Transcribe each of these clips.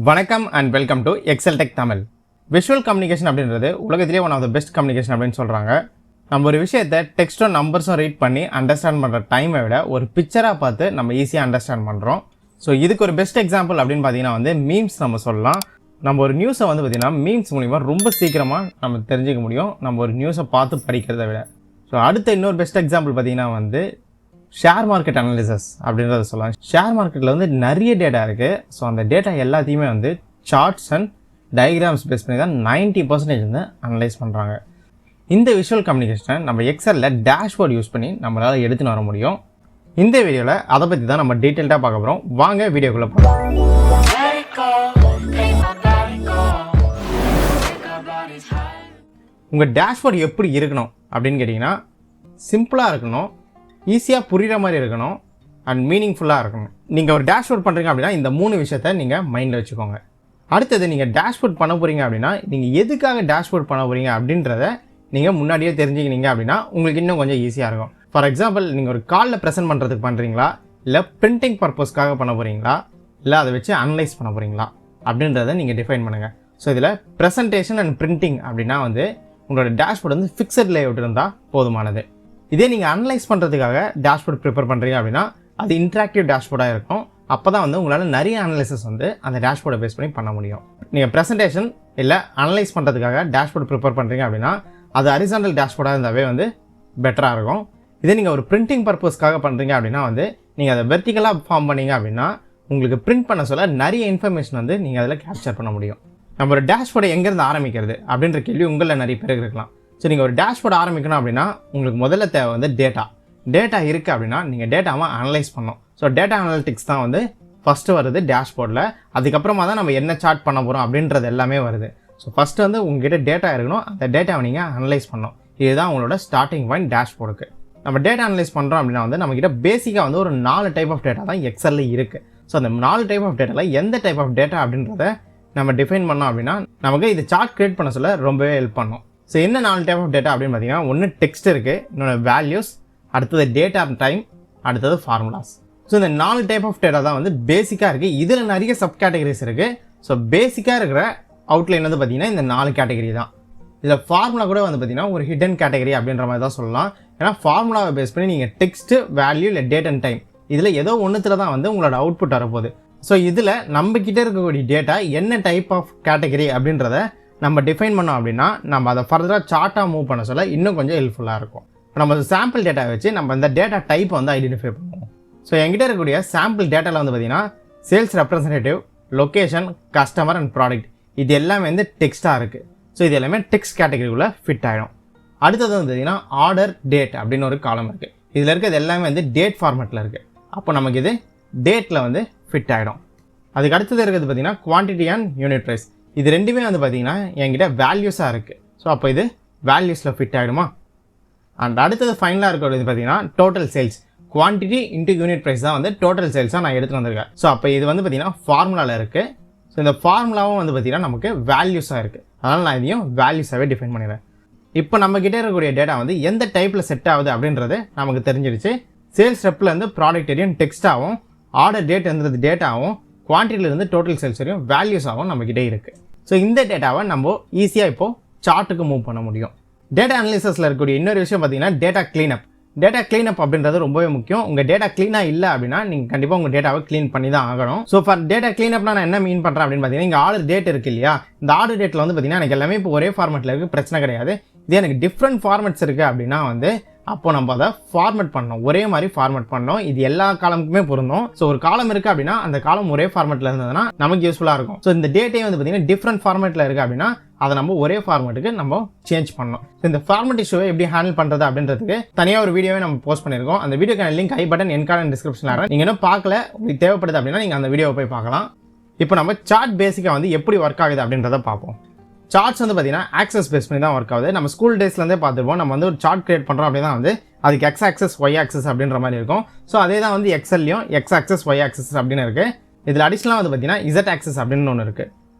வணக்கம் and welcome to Excel Tech Tamil. Visual communication அப்படின்றது உலகத்திலே one of the best communication அப்படின்னு சொல்கிறாங்க. நம்ம ஒரு விஷயத்தை டெக்ஸ்ட்டும் நம்பர்ஸும் ரீட் பண்ணி அண்டர்ஸ்டாண்ட் பண்ணுற டைமை விட ஒரு பிக்சராக பார்த்து நம்ம ஈஸியாக அண்டர்ஸ்டாண்ட் பண்ணுறோம். ஸோ இதுக்கு ஒரு பெஸ்ட் எக்ஸாம்பிள் அப்படின்னு பார்த்தீங்கன்னா மீம்ஸ் நம்ம சொல்லலாம். நம்ம ஒரு நியூஸை பார்த்திங்கன்னா மீம்ஸ் மூலிமா ரொம்ப சீக்கிரமாக நம்ம தெரிஞ்சிக்க முடியும் நம்ம ஒரு நியூஸை பார்த்து படிக்கிறத விட. ஸோ அடுத்த இன்னொரு பெஸ்ட் எக்ஸாம்பிள் பார்த்திங்கன்னா ஷேர் மார்க்கெட் அனாலிசிஸ் அப்படின்றத சொல்லலாம். ஷேர் மார்க்கெட்டில் நிறைய டேட்டா இருக்குது. ஸோ அந்த டேட்டா எல்லாத்தையுமே சார்ட்ஸ் அண்ட் டயக்ராம்ஸ் பேஸ் பண்ணி தான் 90% அனலைஸ் பண்ணுறாங்க. இந்த விஷுவல் கம்யூனிகேஷனை நம்ம எக்ஸலில் டேஷ்போர்ட் யூஸ் பண்ணி நம்மளால் எடுத்துன்னு வர முடியும். இந்த வீடியோவில் அதை பற்றி தான் நம்ம டீட்டெயில்டாக பார்க்க போகிறோம். வாங்க வீடியோக்குள்ளே போகலாம். உங்கள் டேஷ்போர்ட் எப்படி இருக்கணும் அப்படின்னு கேட்டிங்கன்னா சிம்பிளாக இருக்கணும், ஈஸியாக புரிகிற மாதிரி இருக்கணும் அண்ட் மீனிங்ஃபுல்லாக இருக்கணும். நீங்கள் ஒரு டேஷ்போர்ட் பண்ணுறீங்க அப்படின்னா இந்த 3 விஷயத்தை நீங்கள் மைண்டில் வச்சுக்கோங்க. அடுத்தது நீங்கள் டேஷ்போர்ட் பண்ண போகிறீங்க அப்படின்னா நீங்கள் எதுக்காக டேஷ்போர்ட் பண்ண போகிறீங்க அப்படின்றத நீங்கள் முன்னாடியே தெரிஞ்சுக்கினீங்க அப்படின்னா உங்களுக்கு இன்னும் கொஞ்சம் ஈஸியாக இருக்கும். ஃபார் எக்ஸாம்பிள் நீங்கள் ஒரு காலில் ப்ரெசென்ட் பண்ணுறதுக்கு பண்ணுறீங்களா, இல்லை பிரிண்டிங் பர்பஸ்க்காக பண்ண போகிறீங்களா, இல்லை அதை வச்சு அனலைஸ் பண்ண போகிறீங்களா அப்படின்றத நீங்கள் டிஃபைன் பண்ணுங்கள். ஸோ இதில் ப்ரெசன்டேஷன் அண்ட் பிரிண்டிங் அப்படின்னா உங்களோட டேஷ்போர்ட் ஃபிக்ஸட் லேஅவுட் இருந்தால் போதுமானது. இதே நீங்கள் அனலைஸ் பண்ணுறதுக்காக டேஷ்போர்ட் ப்ரிப்பேர் பண்ணுறீங்க அப்படின்னா அது இன்ட்ராக்டிவ் டேஷ்போர்டாக இருக்கும். அப்போ தான் உங்களால் நிறைய அனலைசஸ் அந்த டேஷ்போர்டை பேஸ் பண்ணி பண்ண முடியும். நீங்கள் ப்ரெசன்டேஷன் இல்லை அனலைஸ் பண்ணுறதுக்காக டேஷ்போர்ட் ப்ரிப்பேர் பண்ணுறீங்க அப்படின்னா அது ஹரிசாண்டல் டேஷ்போர்டாக இருந்தாவே பெட்டராக இருக்கும். இதே நீங்கள் ஒரு பிரிண்டிங் பர்பஸ்க்காக பண்ணுறீங்க அப்படின்னா நீங்கள் அதை வெர்டிக்கலாக ஃபார்ம் பண்ணீங்க அப்படின்னா உங்களுக்கு பிரிண்ட் பண்ண சொல்ல நிறைய இன்ஃபர்மேஷன் நீங்கள் அதில் கேப்சர் பண்ண முடியும். நம்ம ஒரு டேஷ்போர்டை எங்கேருந்து ஆரம்பிக்கிறது அப்படின்ற கேள்வி உங்களில் நிறைய பேருக்கு இருக்கலாம். ஸோ நீங்கள் ஒரு டேஷ்போர்ட் ஆரம்பிக்கணும் அப்படின்னா உங்களுக்கு முதல்ல தேவை டேட்டா இருக்குது அப்படின்னா நீங்கள் டேட்டாவை அனலைஸ் பண்ணணும். ஸோ டேட்டா அனலிட்டிக்ஸ் தான் ஃபஸ்ட்டு வருது டேஷ்போர்டில். அதுக்கப்புறமா தான் நம்ம என்ன சார்ட் பண்ண போகிறோம் அப்படின்றது எல்லாமே வருது. ஸோ ஃபஸ்ட்டு உங்ககிட்ட டேட்டா இருக்கணும், அந்த டேட்டாவை நீங்கள் அனலைஸ் பண்ணணும். இதுதான் உங்களோட ஸ்டார்டிங் பாயிண்ட் டேஷ்போர்டுக்கு. நம்ம டேட்டா அனலைஸ் பண்ணுறோம் அப்படின்னா நம்மக்கிட்ட பேசிக்காக ஒரு 4 டைப் ஆஃப் டேட்டா தான் எக்ஸலில் இருக்குது. ஸோ அந்த 4 டைப் ஆஃப் டேட்டாவில் எந்த டைப் ஆஃப் டேட்டா அப்படின்றத நம்ம டிஃபைன் பண்ணோம் அப்படின்னா நமக்கு இது சார்ட் க்ரியேட் பண்ண சொல்ல ரொம்பவே ஹெல்ப் பண்ணும். ஸோ என்ன 4 டைப் ஆஃப் டேட்டா அப்படின்னு பார்த்தீங்கன்னா ஒன்று டெக்ஸ்ட் இருக்குது, இன்னொன்று வேல்யூஸ், அடுத்தது டேட் ஆஃப் டைம், அடுத்தது ஃபார்முலாஸ். ஸோ இந்த 4 டைப் ஆஃப் டேட்டா தான் பேசிக்காக இருக்குது. இதில் நிறைய சப் கேட்டகரிஸ் இருக்குது. ஸோ பேசிக்காக இருக்கிற அவுட்லைன் பார்த்தீங்கன்னா இந்த 4 கேட்டகரி தான். இதில் ஃபார்முலா கூட பார்த்தீங்கன்னா ஒரு ஹிடன் கேட்டகரி அப்படின்ற மாதிரி தான் சொல்லலாம். ஏன்னா ஃபார்முலாவை பேஸ் பண்ணி நீங்கள் டெக்ஸ்ட்டு, வேல்யூ இல்லை டேட் அண்ட் டைம் இதில் ஏதோ ஒன்றுத்தில் தான் உங்களோட அவுட்புட் வரப்போகுது. ஸோ இதில் நம்மக்கிட்ட இருக்கக்கூடிய டேட்டா என்ன டைப் ஆஃப் கேட்டகரி அப்படின்றத நம்ம டிஃபைன் பண்ணோம் அப்படின்னா நம்ம அதை ஃபர்தராக சார்ட்டாக மூவ் பண்ண சொல்ல இன்னும் கொஞ்சம் ஹெல்ப்ஃபுல்லாக இருக்கும். இப்போ நம்ம சாம்பிள் டேட்டா வச்சு நம்ம இந்த டேட்டா டைப்பை ஐடென்டிஃபை பண்ணுவோம். ஸோ என்கிட்ட இருக்கக்கூடிய சாம்பிள் டேட்டாவில் பார்த்திங்கன்னா sales representative, location, customer and product இது எல்லாமே டெக்ஸ்ட்டாக இருக்குது. ஸோ இது எல்லாமே டெக்ஸ்ட் கேட்டகரிக்குள்ளே ஃபிட் ஆகிடும். அடுத்தது பார்த்திங்கன்னா ஆர்டர் டேட் அப்படின்னு ஒரு காலம் இருக்குது. இதில் இருக்கிறது எல்லாமே டேட் ஃபார்மேட்டில் இருக்குது. அப்போ நமக்கு இது டேட்டில் ஃபிட் ஆகிடும். அதுக்கு அடுத்தது இருக்கிறது பார்த்திங்கன்னா குவான்டிட்டி அண்ட் யூனிட் ப்ரைஸ். இது ரெண்டுமே பார்த்திங்கன்னா என்கிட்ட வேல்யூஸாக இருக்குது. ஸோ அப்போ இது வேல்யூஸில் ஃபிட் ஆகிடுமா. அண்ட் அடுத்தது ஃபைனலாக இருக்கிறது பார்த்திங்கன்னா total sales. Quantity into unit price தான் டோட்டல் சேல்ஸாக நான் எடுத்துகிட்டு வந்திருக்கேன். ஸோ அப்போ இது பார்த்திங்கன்னா ஃபார்முலாவில் இருக்குது. ஸோ இந்த ஃபார்முலாவும் பார்த்திங்கன்னா நமக்கு வேல்யூஸாக இருக்குது. அதனால் நான் இதையும் வேல்யூஸாகவே டிஃபைன் பண்ணிடுறேன். இப்போ நம்மக்கிட்ட இருக்கக்கூடிய டேட்டா எந்த டைப்பில் செட் ஆகுது அப்படின்றது நமக்கு தெரிஞ்சிடுச்சு. சேல்ஸ் ரெப்லேருந்து ப்ராடக்ட் வரையும் டெக்ஸ்ட்டாகவும், ஆர்டர் டேட் இருந்தது டேட்டாவும், குவான்டிட்டியிலேருந்து டோட்டல் சேல்ஸ் வரையும் வேல்யூஸாகவும் நம்மக்கிட்டே இருக்குது. ஸோ இந்த டேட்டாவை நம்ம ஈஸியாக இப்போது சார்ட்டுக்கு மூவ் பண்ண முடியும். டேட்டா அனலிசிஸில் இருக்கக்கூடிய இன்னொரு விஷயம் பார்த்தீங்கன்னா டேட்டா க்ளீனப். டேட்டா க்ளீனப் அப்படின்றது ரொம்பவே முக்கியம். உங்கள் டேட்டா க்ளீனாக இல்லை அப்படின்னா நீங்கள் கண்டிப்பாக உங்கள் டேட்டாவை க்ளீன் பண்ணி தான் ஆகணும். ஸோ ஃபார் டேட்டா க்ளீனப்னா நான் என்ன மீன் பண்ணுறேன் அப்படின்னு பார்த்தீங்கன்னா இங்கே ஆர்டர் டேட் இருக்குது இல்லையா, இந்த ஆர்டர் டேட்டில் பார்த்தீங்கன்னா எனக்கு எல்லாமே இப்போ ஒரே ஃபார்மெட்டில் இருக்குது, பிரச்சனை கிடையாது. இதே எனக்கு டிஃப்ரெண்ட் ஃபார்மெட்ஸ் இருக்குது அப்படின்னா அப்போ நம்ம அதை ஃபார்மேட் பண்ணணும், ஒரே மாதிரி ஃபார்மேட் பண்ணணும். இது எல்லா காலமுக்குமே பொருந்தும். ஸோ ஒரு காலம் இருக்குது அப்படின்னா அந்த காலம் ஒரே ஃபார்மேட்டில் இருந்ததுன்னா நமக்கு யூஸ்ஃபுல்லாக இருக்கும். ஸோ இந்த டேட்டே பார்த்தீங்கன்னா டிஃப்ரெண்ட் ஃபார்மேட்டில் இருக்குது அப்படின்னா அதை நம்ம ஒரே ஃபார்மேட்டுக்கு நம்ம சேஞ்ச் பண்ணணும். ஸோ இந்த ஃபார்மேட் இஷ்யூவை எப்படி ஹேண்டில் பண்ணுறது அப்படின்றதுக்கு தனியாக ஒரு வீடியோவே நம்ம போஸ்ட் பண்ணியிருக்கோம். அந்த வீடியோக்கான லிங்க் ஐ பட்டன் என்கார்டு டிஸ்கிரிப்ஷனில் இருக்கும். நீங்கள் இன்னும் பார்க்கல, உங்களுக்கு தேவைப்படுது அப்படின்னா நீங்கள் அந்த வீடியோவை போய் பார்க்கலாம். இப்போ நம்ம சார்ட் பேசிக்காக எப்படி ஒர்க் ஆகுது அப்படின்றத பார்ப்போம். சார்ட்ஸ் பார்த்தீங்கன்னா ஆக்சஸ் பேஸ் பண்ணி தான் ஒர்க் ஆகுது. நம்ம ஸ்கூல் டேஸ்லேருந்தே பார்த்துருப்போம். நம்ம ஒரு சார்ட் கிரியேட் பண்ணுறோம் அப்படின்னா அதுக்கு எக்ஸ் ஆக்சஸ், ஒய் ஆக்சஸ் அப்படின்ற மாதிரி இருக்கும். ஸோ அதே தான் எக்ஸல்லையும் எக்ஸ் ஆக்சஸ், ஒய் ஆக்சஸ் அப்படின்னு இருக்குது. இதில் அடிஷ்னலாக பார்த்தீங்கன்னா இசட் ஆக்சஸ் அப்படின்னு ஒன்று இருக்குது.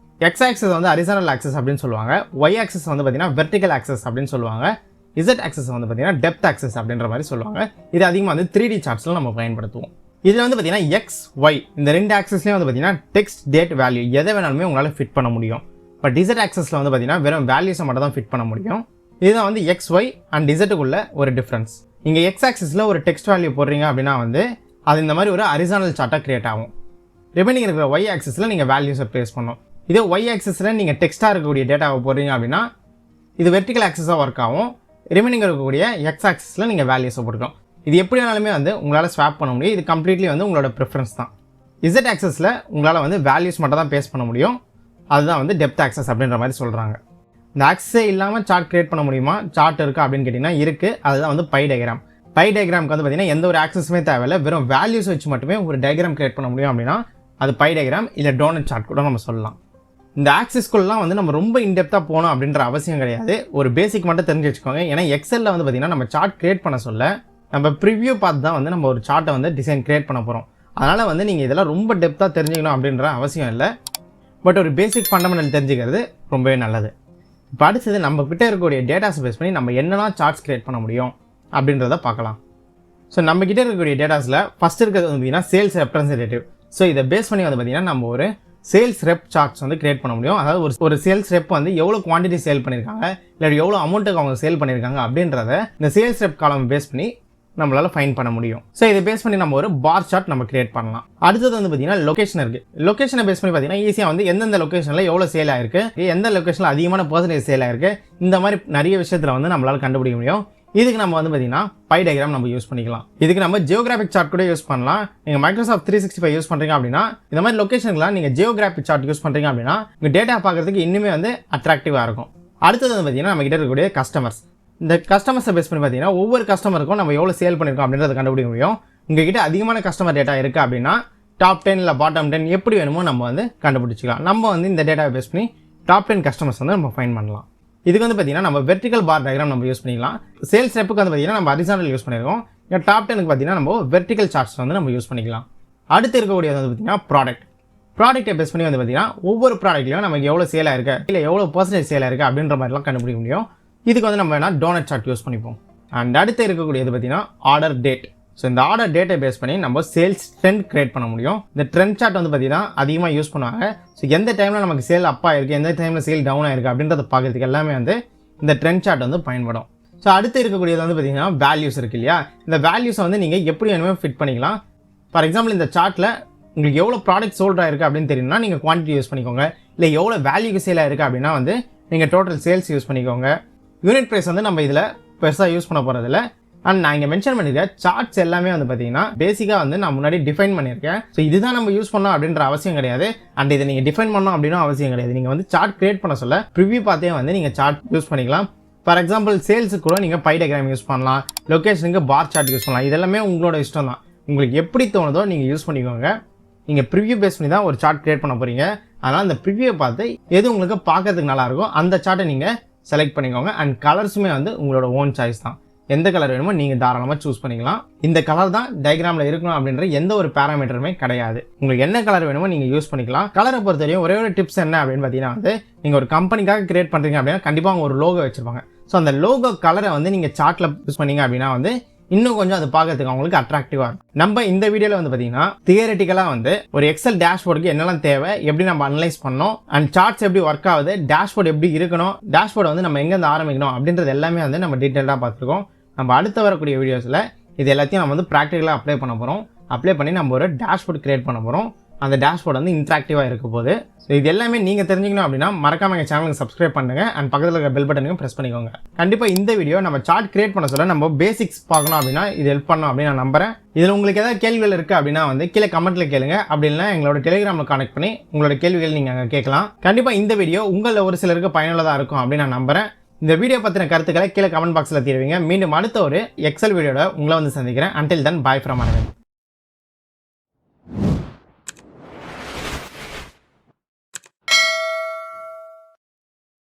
எக்ஸ் ஆக்சஸ் ஹரிசாண்டல் ஆக்சஸ் அப்படின்னு சொல்லுவாங்க. ஒய் ஆக்சஸ் பார்த்தீங்கன்னா வெர்டிக்கல் ஆக்சஸ் அப்படின்னு சொல்லுவாங்க. இசட் ஆக்சஸ் பார்த்தீங்கன்னா டெப்த் ஆக்சஸ் அப்படின்ற மாதிரி சொல்லுவாங்க. இது அதிகமாக 3D சார்ட்ஸில் நம்ம பயன்படுத்துவோம். இதில் வந்து பார்த்தீங்கன்னா எக்ஸ் ஒய் இந்த ரெண்டு ஆக்சஸ்லேயும் வந்து பார்த்தீங்கன்னா டெக்ஸ்ட் டேட் வேல்யூ எதை வேணாலுமே உங்களால் ஃபிட் பண்ண முடியும். பட் இசட் ஆக்சஸில் வந்து பார்த்தீங்கன்னா வெறும் வேல்யூஸை மட்டும் தான் ஃபிட் பண்ண முடியும். இதுதான் வந்து எக்ஸ் ஒய் அண்ட் இசட்டுக்குள்ள ஒரு டிஃப்ரென்ஸ். இங்கே எக்ஸ் ஆக்சஸில் ஒரு டெக்ஸ்ட் வேல்யூ போடுறீங்க அப்படின்னா வந்து அது இந்த மாதிரி ஒரு ஹரிசானல் சார்ட்டாக கிரியேட் ஆகும். ரிமைனிங் இருக்கிற ஒய் ஆக்சஸில் நீங்கள் வேல்யூஸை ப்ளேஸ் பண்ணணும். இதே ஒய் ஆக்சஸில் நீங்கள் டெக்ஸ்ட்டாக இருக்கக்கூடிய டேட்டாவை போடுறீங்க அப்படின்னா இது வெர்டிக்கல் ஆக்சஸாக ஒர்க் ஆகும். ரிமைனிங் இருக்கக்கூடிய எக்ஸ் ஆக்சஸில் நீங்கள் வேல்யூஸை போட்டுக்கலாம். இது எப்படி வேணாலுமே வந்து உங்களால் ஸ்வாப் பண்ண முடியும். இது கம்ப்ளீட்லி வந்து உங்களோட ப்ரிஃபரன்ஸ் தான். இசட் ஆக்சஸில் உங்களால் வந்து வேல்யூஸ் மட்டும் தான் பேஸ் பண்ண முடியும். அதுதான் வந்து டெப்த் ஆக்சஸ் அப்படின்ற மாதிரி சொல்கிறாங்க. இந்த ஆக்சஸே இல்லாமல் சார்ட் கிரியேட் பண்ண முடியுமா, சார்ட் இருக்கா அப்படின்னு கேட்டிங்கன்னா இருக்குது. அதுதான் வந்து பை டயக்ராம். பை டயக்ராமுக்கு வந்து பார்த்திங்கன்னா எந்த ஒரு ஆக்சஸுமே தேவையில்லை, வெறும் வேல்யூஸ் வச்சு மட்டுமே ஒரு டயக்ராம் கிரியேட் பண்ண முடியும். அப்படின்னா அது பை டயக்ராம் இல்லை டோனட் சார்ட் கூட நம்ம சொல்லலாம். இந்த ஆக்சஸ்குள்ளலாம் வந்து நம்ம ரொம்ப இன்டெப்த்தாக போகணும் அப்படின்ற அவசியம் கிடையாது. ஒரு பேசிக் மட்டும் தெரிஞ்சு வச்சுக்கோங்க. ஏன்னா எக்ஸலில் வந்து பார்த்திங்கன்னா நம்ம சார்ட் கிரியேட் பண்ண சொல்ல நம்ம ப்ரிவ்யூ பார்த்து தான் வந்து நம்ம ஒரு சார்ட்டை வந்து டிசைன் கிரியேட் பண்ண போகிறோம். அதனால் வந்து நீங்கள் இதெல்லாம் ரொம்ப டெப்த்தாக தெரிஞ்சுக்கணும் அப்படின்ற அவசியம் இல்லை. பட் ஒரு பேசிக் ஃபண்டமெண்டல் தெரிஞ்சுக்கிறது ரொம்பவே நல்லது. இப்போ அடுத்தது நம்ம கிட்ட இருக்கக்கூடிய டேட்டாஸை பேஸ் பண்ணி நம்ம என்னெல்லாம் சார்ட்ஸ் கிரியேட் பண்ண முடியும் அப்படின்றத பார்க்கலாம். ஸோ நம்ம கிட்ட இருக்கக்கூடிய டேட்டாஸில் ஃபஸ்ட் இருக்கிறது வந்து பார்த்திங்கன்னா சேல்ஸ் ரெப்ரசன்டேட்டிவ். ஸோ இதை பேஸ் பண்ணி வந்து பார்த்திங்கன்னா நம்ம ஒரு சேல்ஸ் ரெப் சார்ட்ஸ் வந்து கிரியேட் பண்ண முடியும். அதாவது ஒரு சேல்ஸ் ரெப் வந்து எவ்வளோ குவான்டிட்டி சேல் பண்ணியிருக்காங்க, இல்லை எவ்வளோ அமௌண்ட்டுக்கு அவங்க சேல் பண்ணியிருக்காங்க அப்படின்றத இந்த சேல்ஸ் ரெப் காலம் பேஸ் பண்ணி நம்மளால் ஃபைன் பண்ண முடியும். ஸோ இதை பேஸ் பண்ணி நம்ம ஒரு பார் சார்ட் நம்ம கிரியேட் பண்ணலாம். அடுத்தது வந்து பார்த்தீங்கன்னா லொகேஷன் இருக்குது. லொகேஷனை பேஸ் பண்ணி பார்த்தீங்கன்னா ஈஸியாக வந்து எந்தெந்த லொகேஷனில் எவ்வளோ சேல் ஆயிருக்கு, எந்த லொகேஷனில் அதிகமான பர்சன்டேஜ் சேல் ஆயிருக்கு, இந்த மாதிரி நிறைய விஷயத்தில் வந்து நம்மளால் கண்டுபிடிக்க முடியும். இதுக்கு நம்ம வந்து பார்த்தீங்கன்னா பை டயக்ராம் நம்ம யூஸ் பண்ணிக்கலாம். இதுக்கு நம்ம ஜியோகிராஃபிக் சார்ட் கூட யூஸ் பண்ணலாம். நீங்கள் மைக்ரோசாஃப்ட் 365 யூஸ் பண்ணுறீங்க அப்படின்னா இந்த மாதிரி லொகேஷனுக்குலாம் நீங்கள் ஜியோகிராஃபிக் சார்ட் யூஸ் பண்ணுறீங்க அப்படின்னா உங்கள் டேட்டா பார்க்குறதுக்கு இன்னுமே வந்து அட்ராக்டிவாக இருக்கும். அடுத்தது வந்து பார்த்தீங்கன்னா நம்ம கிட்ட இருக்கக்கூடிய கஸ்டமர்ஸ். இந்த கஸ்டமர்ஸை பேஸ் பண்ணி பார்த்தீங்கன்னா ஒவ்வொரு கஸ்டமருக்கும் நம்ம எவ்வளோ சேல் பண்ணியிருக்கோம் அப்படின்றத கண்டுபிடிக்க முடியும். உங்ககிட்ட அதிகமான கஸ்டமர் டேட்டா இருக்குது அப்படின்னா டாப் 10 இல்லை பாட்டம் 10 எப்படி வேணுமோ நம்ம வந்து கண்டுபிடிச்சிக்கலாம். நம்ம வந்து இந்த டேட்டாவை பேஸ் பண்ணி டாப் 10 கஸ்டமர்ஸ் வந்து நம்ம ஃபைன் பண்ணலாம். இதுக்கு வந்து பார்த்தீங்கன்னா நம்ம வெர்டிக்கல் பார் டயக்ராம் நம்ம யூஸ் பண்ணிக்கலாம். சேல்ஸ் ரெப்புக்கு வந்து பார்த்தீங்கன்னா நம்ம ஹரிசாண்டல் யூஸ் பண்ணியிருக்கோம். இந்த டாப் 10க்கு பார்த்தீங்கன்னா நம்ம வெர்டிக்கல் சார்ட்ஸ் வந்து நம்ம யூஸ் பண்ணிக்கலாம். அடுத்து இருக்கக்கூடியது வந்து பார்த்தீங்கன்னா ப்ராடக்ட்டை பேஸ் பண்ணி வந்து பார்த்தீங்கன்னா ஒவ்வொரு ப்ராடக்ட்லையும் நமக்கு எவ்வளோ சேல் ஆயிருக்கு இல்லை எவ்வளோ பர்சன்டேஜ் சேல் ஆயிருக்கு அப்படின்ற மாதிரிலாம் கண்டுபிடிக்க முடியும். இதுக்கு வந்து நம்ம வேணா டோனட் சார்ட் யூஸ் பண்ணிப்போம். அண்ட் அடுத்து இருக்கக்கூடியது பார்த்தீங்கன்னா ஆர்டர் டேட். ஸோ இந்த ஆர்டர் டேட்டை பேஸ் பண்ணி நம்ம சேல்ஸ் ட்ரெண்ட் கிரியேட் பண்ண முடியும். இந்த ட்ரெண்ட் சார்ட் வந்து பார்த்தீங்கன்னா அதிகமாக யூஸ் பண்ணுவாங்க. ஸோ எந்த டைமில் நமக்கு சேல் அப் ஆயிருக்கு, எந்த டைமில் சேல் டவுன் ஆயிருக்கு அப்படின்றத பார்க்கறதுக்கு எல்லாமே வந்து இந்த ட்ரெண்ட் சார்ட் வந்து பயன்படும். ஸோ அடுத்து இருக்கக்கூடியது வந்து பார்த்தீங்கன்னா வேல்யூஸ் இருக்குது இல்லையா, இந்த வேல்யூஸை வந்து நீங்கள் எப்படி வேணுமே ஃபிட் பண்ணிக்கலாம். ஃபார் எக்ஸாம்பிள் இந்த சார்ட்டில் உங்களுக்கு எவ்வளோ ப்ராடக்ட் சோல்ட் ஆயிருக்கு அப்படின்னு தெரியும்னா நீங்கள் குவான்டிட்டி யூஸ் பண்ணிக்கோங்க. இல்லை எவ்வளோ வேல்யூக்கு சேல் ஆயிருக்கு அப்படின்னா வந்து நீங்கள் டோட்டல் சேல்ஸ் யூஸ் பண்ணிக்கோங்க. யூனிட் ப்ரைஸ் வந்து நம்ம இதில் பெருசாக யூஸ் பண்ண போகிறதில்ல. அண்ட் நான் இங்கே மென்ஷன் பண்ணியிருக்கேன் சார்ட்ஸ் எல்லாமே வந்து பார்த்தீங்கன்னா பேசிக்காக வந்து நான் முன்னாடி டிஃபைன் பண்ணியிருக்கேன். ஸோ இதுதான் நம்ம யூஸ் பண்ணோம் அப்படின்ற அவசியம் கிடையாது. அண்ட் இதை நீங்கள் டிஃபைன் பண்ணணும் அப்படின்னா அவசியம் கிடையாது. நீங்கள் வந்து சார்ட் கிரியேட் பண்ண சொல்ல ப்ரிவ்யூ பார்த்தே வந்து நீங்கள் சார்ட் யூஸ் பண்ணிக்கலாம். ஃபார் எக்ஸாம்பிள் சேல்ஸுக்கு கூட நீங்கள் பை டயக்ராம் யூஸ் பண்ணலாம், லொக்கேஷனுக்கு பார் சார்ட் யூஸ் பண்ணலாம். இதெல்லாமே உங்களோட இஷ்டம் தான். உங்களுக்கு எப்படி தோணுதோ நீங்கள் யூஸ் பண்ணிக்கோங்க. நீங்கள் ப்ரிவ்யூ பேஸ் பண்ணி தான் ஒரு சார்ட் கிரியேட் பண்ண போகிறீங்க. அதனால் அந்த ப்ரிவ்யூவை பார்த்து எது உங்களுக்கு பார்க்கறதுக்கு நல்லாயிருக்கும் அந்த சார்ட்டை நீங்கள் செலக்ட் பண்ணிக்கோங்க. அண்ட் கலர்ஸுமே வந்து உங்களோட ஓன் சாய்ஸ் தான். எந்த கலர் வேணுமோ நீங்கள் தாராளமாக சூஸ் பண்ணிக்கலாம். இந்த கலர் தான் டயக்ராமில் இருக்கணும் அப்படின்ற எந்த ஒரு பேராமீட்டருமே கிடையாது. உங்களுக்கு என்ன கலர் வேணுமோ நீங்கள் யூஸ் பண்ணிக்கலாம். கலரை பொறுத்தவரையும் ஒரே ஒரு டிப்ஸ் என்ன அப்படின்னு பார்த்தீங்கன்னா வந்து நீங்கள் ஒரு கம்பெனிக்காக கிரியேட் பண்ணுறீங்க அப்படின்னா கண்டிப்பாக அவங்க ஒரு லோகோ வச்சுருப்பாங்க. ஸோ அந்த லோகோ கலரை வந்து நீங்கள் சார்ட்டில் யூஸ் பண்ணீங்க அப்படின்னா வந்து இன்னும் கொஞ்சம் அது பார்க்கறதுக்கு அவங்களுக்கு அட்ராக்டிவாக இருக்கும். நம்ம இந்த வீடியோவில் வந்து பார்த்தீங்கன்னா தியரட்டிக்கலாக வந்து ஒரு எக்ஸல் டேஷ்போர்டுக்கு என்னெல்லாம் தேவை, எப்படி நம்ம அனலைஸ் பண்ணோம், அண்ட் சார்ட்ஸ் எப்படி ஒர்க் ஆகுது, டேஷ்போர்டு எப்படி இருக்கணும், டேஷ்போர்டை வந்து நம்ம எங்கேருந்து ஆரம்பிக்கணும் அப்படின்றது எல்லாமே வந்து நம்ம டீட்டெயிலாக பார்த்துருக்கோம். நம்ம அடுத்து வரக்கூடிய வீடியோஸில் இது எல்லாத்தையும் நம்ம வந்து ப்ராக்டிக்கலாக அப்ளை பண்ண போகிறோம். அப்ளை பண்ணி நம்ம ஒரு டேஷ்போர்ட் கிரியேட் பண்ண போகிறோம். அந்த டேஷ்போர்ட் வந்து இன்ட்ராக்டிவாக இருக்க போது. ஸோ இது எல்லாமே நீங்கள் தெரிஞ்சுக்கணும் அப்படின்னா மறக்காம எங்கள் சேனலுக்கு சப்ஸ்கிரைப் பண்ணுங்க. அண்ட் பக்கத்தில் இருக்க பெல் பட்டனையும் ப்ரெஸ் பண்ணிக்கோங்க. கண்டிப்பாக இந்த வீடியோ நம்ம சார்ட் கிரியேட் பண்ண சொல்ல நம்ம பேசிக்ஸ் பார்க்கணும் அப்படின்னா இது ஹெல்ப் பண்ணணும் அப்படின்னு நான் நம்புறேன். இதில் உங்களுக்கு ஏதாவது கேள்விகள் இருக்குது அப்படின்னா வந்து கீழே கமெண்ட்டில் கேளுங்க. அப்படி இல்லைனா எங்களோட டெலிகிராமில் கனெக்ட் பண்ணி உங்களோட கேள்விகள் நீங்கள் அங்கே கேட்கலாம். கண்டிப்பாக இந்த வீடியோ உங்களில் ஒரு சிலருக்கு பயனுள்ளதாக இருக்கும் அப்படின்னு நான் நம்புறேன். இந்த வீடியோ பற்றின கருத்துக்களை கீழே கமெண்ட் பாக்ஸில் தீர்வீங்க. மீண்டும் அடுத்த ஒரு எக்ஸல் வீடியோட உங்களை வந்து சந்திக்கிறேன். Until then, bye from Aravind.